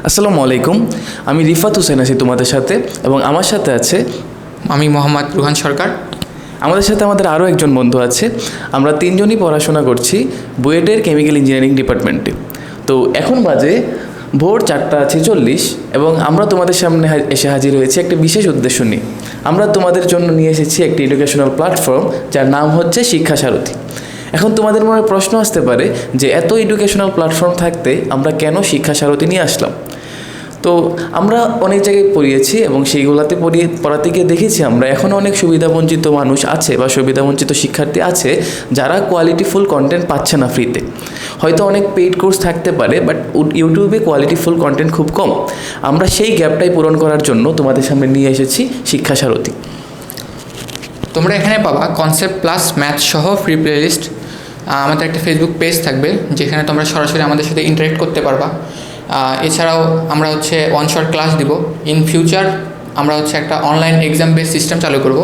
আসসালামু আলাইকুম, আমি রিফাত হোসেন আছি তোমাদের সাথে এবং আমার সাথে আছে আমি মোহাম্মদ রুহান সরকার। আমাদের সাথে আমাদের আরও একজন বন্ধু আছে। আমরা তিনজনই পড়াশোনা করছি বুয়েটের কেমিক্যাল ইঞ্জিনিয়ারিং ডিপার্টমেন্টে। তো এখন বাজে ভোর 4:46 এবং আমরা তোমাদের সামনে এসে হাজির হয়েছি একটা বিশেষ উদ্দেশ্য নিয়ে। আমরা তোমাদের জন্য নিয়ে এসেছি একটি এডুকেশনাল প্ল্যাটফর্ম যার নাম হচ্ছে শিক্ষা সারথি। এখন তোমাদের মনে প্রশ্ন আসতে পারে যে এত এডুকেশনাল প্ল্যাটফর্ম থাকতে আমরা কেন শিক্ষা সারথি নিয়ে আসলাম। তো আমরা অনেক জায়গায় পড়িয়েছি এবং সেইগুলোতে পড়াতে গিয়ে দেখেছি আমরা এখনও অনেক সুবিধাবঞ্চিত মানুষ আছে বা সুবিধাবঞ্চিত শিক্ষার্থী আছে যারা কোয়ালিটিফুল কন্টেন্ট পাচ্ছে না ফ্রিতে। হয়তো অনেক পেইড কোর্স থাকতে পারে, বাট ইউটিউবে কোয়ালিটিফুল কন্টেন্ট খুব কম। আমরা সেই গ্যাপটাই পূরণ করার জন্য তোমাদের সামনে নিয়ে এসেছি শিক্ষা সারথি। তোমরা এখানে পাবা কনসেপ্ট প্লাস ম্যাথ সহ ফ্রি প্লেলিস্ট। আমাদের একটা ফেসবুক পেজ থাকবে যেখানে তোমরা সরাসরি আমাদের সাথে ইন্টারেক্ট করতে পারবা। এছাড়াও আমরা ওয়ান শট ক্লাস দিব। ইন ফিউচার আমরা একটা অনলাইন এক্সাম বেস সিস্টেম চালু করব,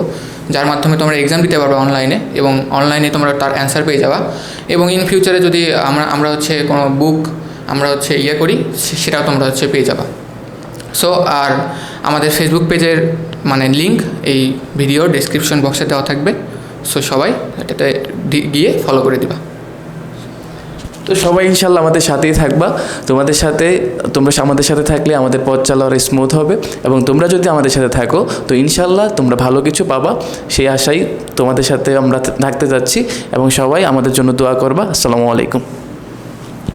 যার মাধ্যমে তোমরা এক্সাম দিতে পারবে অনলাইনে এবং অনলাইনে তোমরা তার অ্যান্সার পেয়ে যাবা। এবং ইন ফিউচারে যদি আমরা কোনো বুক আমরা করি, সেটাও তোমরা পেয়ে যাবা। সো আর আমাদের ফেসবুক পেজের লিঙ্ক এই ভিডিওর ডেসক্রিপশন বক্সে দেওয়া থাকবে। সো সবাই এটাতে গিয়ে ফলো করে দিবা। তো সবাই ইনশাল্লাহ আমাদের সাথেই থাকবা। তোমরা আমাদের সাথে থাকলে আমাদের পথ চলা আরও স্মুথ হবে এবং তোমরা যদি আমাদের সাথে থাকো তো ইনশাল্লাহ তোমরা ভালো কিছু পাবা, সেই আশাই তোমাদের সাথে আমরা থাকতে যাচ্ছি এবং সবাই আমাদের জন্য দোয়া করবা। আসসালামু আলাইকুম।